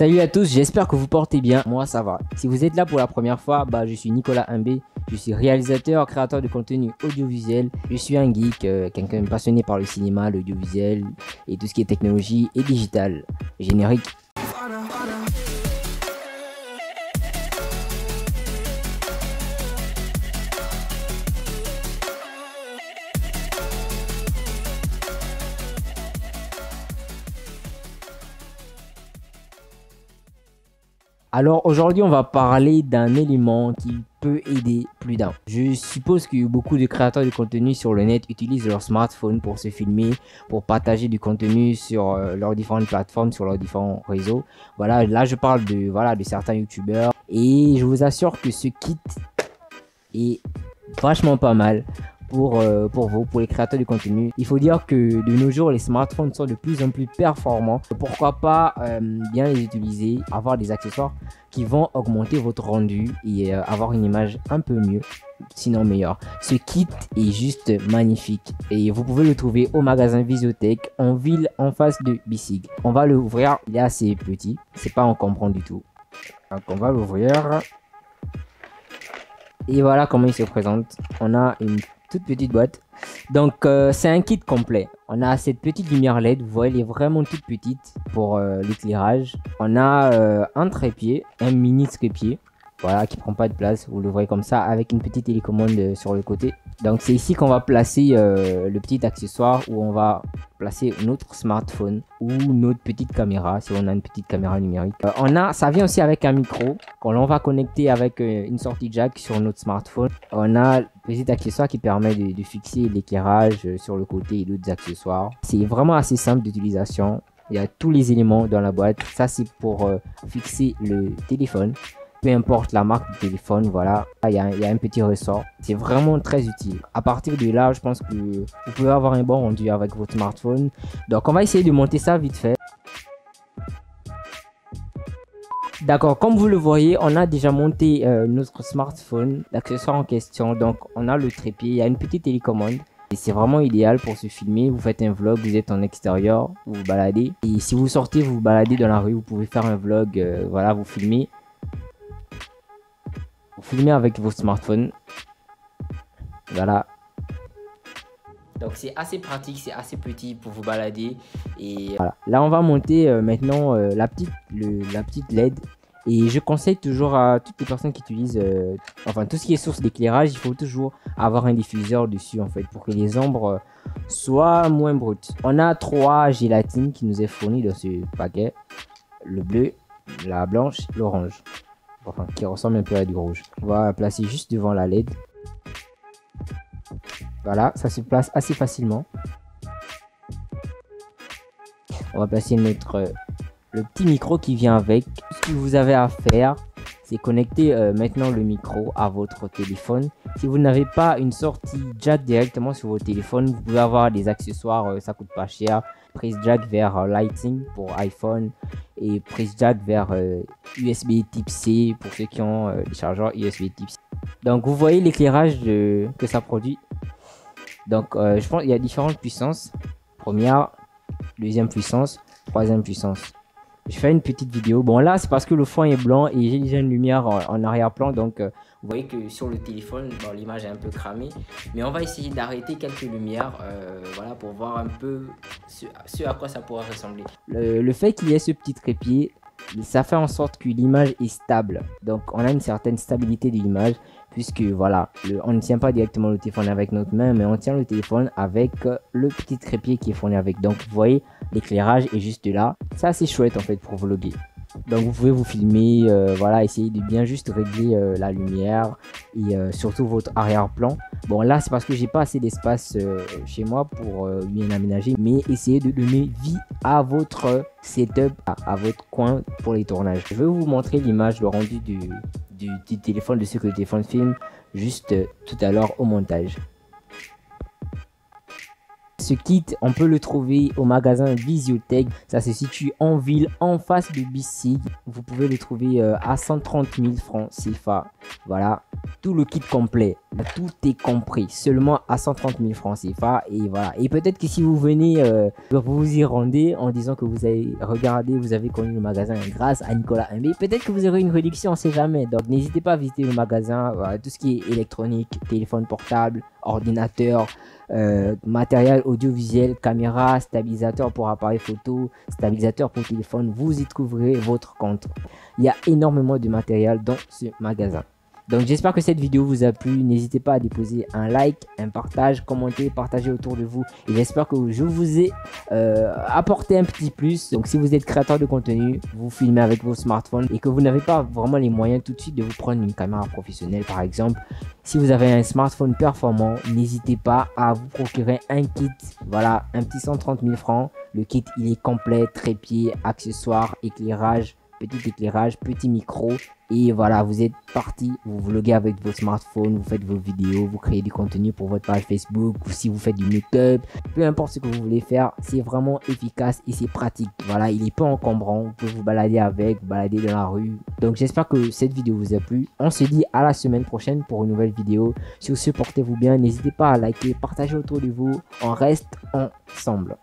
Salut à tous, j'espère que vous portez bien. Moi ça va. Si vous êtes là pour la première fois, je suis Nicolas Imbé. Je suis réalisateur, créateur de contenu audiovisuel. Je suis un geek, quelqu'un passionné par le cinéma, l'audiovisuel et tout ce qui est technologie et digital. Générique. Alors aujourd'hui, on va parler d'un élément qui peut aider plus d'un. Je suppose que beaucoup de créateurs de contenu sur le net utilisent leur smartphone pour se filmer, pour partager du contenu sur leurs différentes plateformes, sur leurs différents réseaux. Voilà, là je parle de certains youtubeurs et je vous assure que ce kit est vachement pas mal pour vous, pour les créateurs de contenu. Il faut dire que de nos jours, les smartphones sont de plus en plus performants. Pourquoi pas bien les utiliser, avoir des accessoires qui vont augmenter votre rendu et avoir une image un peu mieux, sinon meilleure. Ce kit est juste magnifique et vous pouvez le trouver au magasin Visiotech en ville en face de Bissig. On va l'ouvrir, il est assez petit, c'est pas encombrant du tout. Donc on va l'ouvrir. Et voilà comment il se présente. On a une toute petite boîte. Donc c'est un kit complet. On a cette petite lumière LED, vous voyez, elle est vraiment toute petite pour l'éclairage. On a un trépied, un mini trépied, voilà, qui prend pas de place. Vous le voyez comme ça avec une petite télécommande sur le côté. Donc c'est ici qu'on va placer le petit accessoire où on va placer notre smartphone ou notre petite caméra si on a une petite caméra numérique. Ça vient aussi avec un micro qu'on va connecter avec une sortie jack sur notre smartphone. On a le petit accessoire qui permet de fixer l'éclairage sur le côté et d'autres accessoires. C'est vraiment assez simple d'utilisation. Il y a tous les éléments dans la boîte. Ça c'est pour fixer le téléphone. Peu importe la marque du téléphone, voilà, il y a un petit ressort. C'est vraiment très utile. À partir de là, je pense que vous pouvez avoir un bon rendu avec votre smartphone. Donc, on va essayer de monter ça vite fait. D'accord, comme vous le voyez, on a déjà monté notre smartphone, l'accessoire en question. Donc, on a le trépied, il y a une petite télécommande. Et c'est vraiment idéal pour se filmer. Vous faites un vlog, vous êtes en extérieur, vous vous baladez. Et si vous sortez, vous vous baladez dans la rue, vous pouvez faire un vlog, voilà, vous filmez. Filmer avec vos smartphones, voilà. Donc c'est assez pratique, c'est assez petit pour vous balader. Et voilà, là on va monter maintenant la petite LED. Et je conseille toujours à toutes les personnes qui utilisent enfin tout ce qui est source d'éclairage, il faut toujours avoir un diffuseur dessus en fait pour que les ombres soient moins brutes. On a 3 gélatines qui nous est fournies dans ce paquet: le bleu, la blanche, l'orange. Enfin, qui ressemble un peu à du rouge. On va placer juste devant la LED. Voilà, ça se place assez facilement. On va placer le petit micro qui vient avec. Ce que vous avez à faire, c'est connecter maintenant le micro à votre téléphone. Si vous n'avez pas une sortie jack directement sur votre téléphone, vous pouvez avoir des accessoires, ça coûte pas cher. Prise jack vers Lightning pour iPhone et prise jack vers USB Type C pour ceux qui ont des chargeurs USB Type C. Donc vous voyez l'éclairage que ça produit. Donc je pense qu'il y a différentes puissances. Première, deuxième puissance, troisième puissance. Je fais une petite vidéo. Bon là c'est parce que le fond est blanc et j'ai déjà une lumière en arrière-plan. Donc vous voyez que sur le téléphone, l'image est un peu cramée. Mais on va essayer d'arrêter quelques lumières voilà, pour voir un peu ce à quoi ça pourrait ressembler. Le fait qu'il y ait ce petit trépied, ça fait en sorte que l'image est stable. Donc on a une certaine stabilité de l'image. Puisque voilà, on ne tient pas directement le téléphone avec notre main, mais on tient le téléphone avec le petit trépied qui est fourni avec. Donc vous voyez, l'éclairage est juste là. C'est assez chouette en fait pour vlogger. Donc vous pouvez vous filmer, voilà, essayer de bien juste régler la lumière et surtout votre arrière-plan. Bon là c'est parce que j'ai pas assez d'espace chez moi pour bien aménager, mais essayez de donner vie à votre setup, à votre coin pour les tournages. Je vais vous montrer l'image, le rendu du téléphone, de ce que le téléphone filme juste tout à l'heure au montage. Ce kit, on peut le trouver au magasin Visiotech. Ça se situe en ville, en face de Bissig. Vous pouvez le trouver à 130 000 francs CFA. Voilà, tout le kit complet. Tout est compris, seulement à 130 000 francs CFA. Et voilà. Et peut-être que si vous venez, vous vous y rendez en disant que vous avez regardé, vous avez connu le magasin grâce à Nicolas MB, peut-être que vous aurez une réduction, on sait jamais. Donc n'hésitez pas à visiter le magasin, voilà, tout ce qui est électronique, téléphone portable, ordinateur, matériel audiovisuel, caméra, stabilisateur pour appareil photo, stabilisateur pour téléphone, vous y trouverez votre compte. Il y a énormément de matériel dans ce magasin. Donc j'espère que cette vidéo vous a plu. N'hésitez pas à déposer un like, un partage, commenter, partager autour de vous. Et j'espère que je vous ai apporté un petit plus. Donc si vous êtes créateur de contenu, vous filmez avec vos smartphones et que vous n'avez pas vraiment les moyens tout de suite de vous prendre une caméra professionnelle par exemple. Si vous avez un smartphone performant, n'hésitez pas à vous procurer un kit. Voilà, un petit 130 000 francs. Le kit il est complet, trépied, accessoires, éclairage, petit éclairage, petit micro. Et voilà, vous êtes parti, vous vloguez avec votre smartphone, vous faites vos vidéos, vous créez du contenu pour votre page Facebook, ou si vous faites du make-up, peu importe ce que vous voulez faire, c'est vraiment efficace et c'est pratique. Voilà, il est peu encombrant, vous pouvez vous balader avec, vous balader dans la rue. Donc j'espère que cette vidéo vous a plu. On se dit à la semaine prochaine pour une nouvelle vidéo. Sur ce, portez-vous bien, n'hésitez pas à liker, partager autour de vous. On reste ensemble.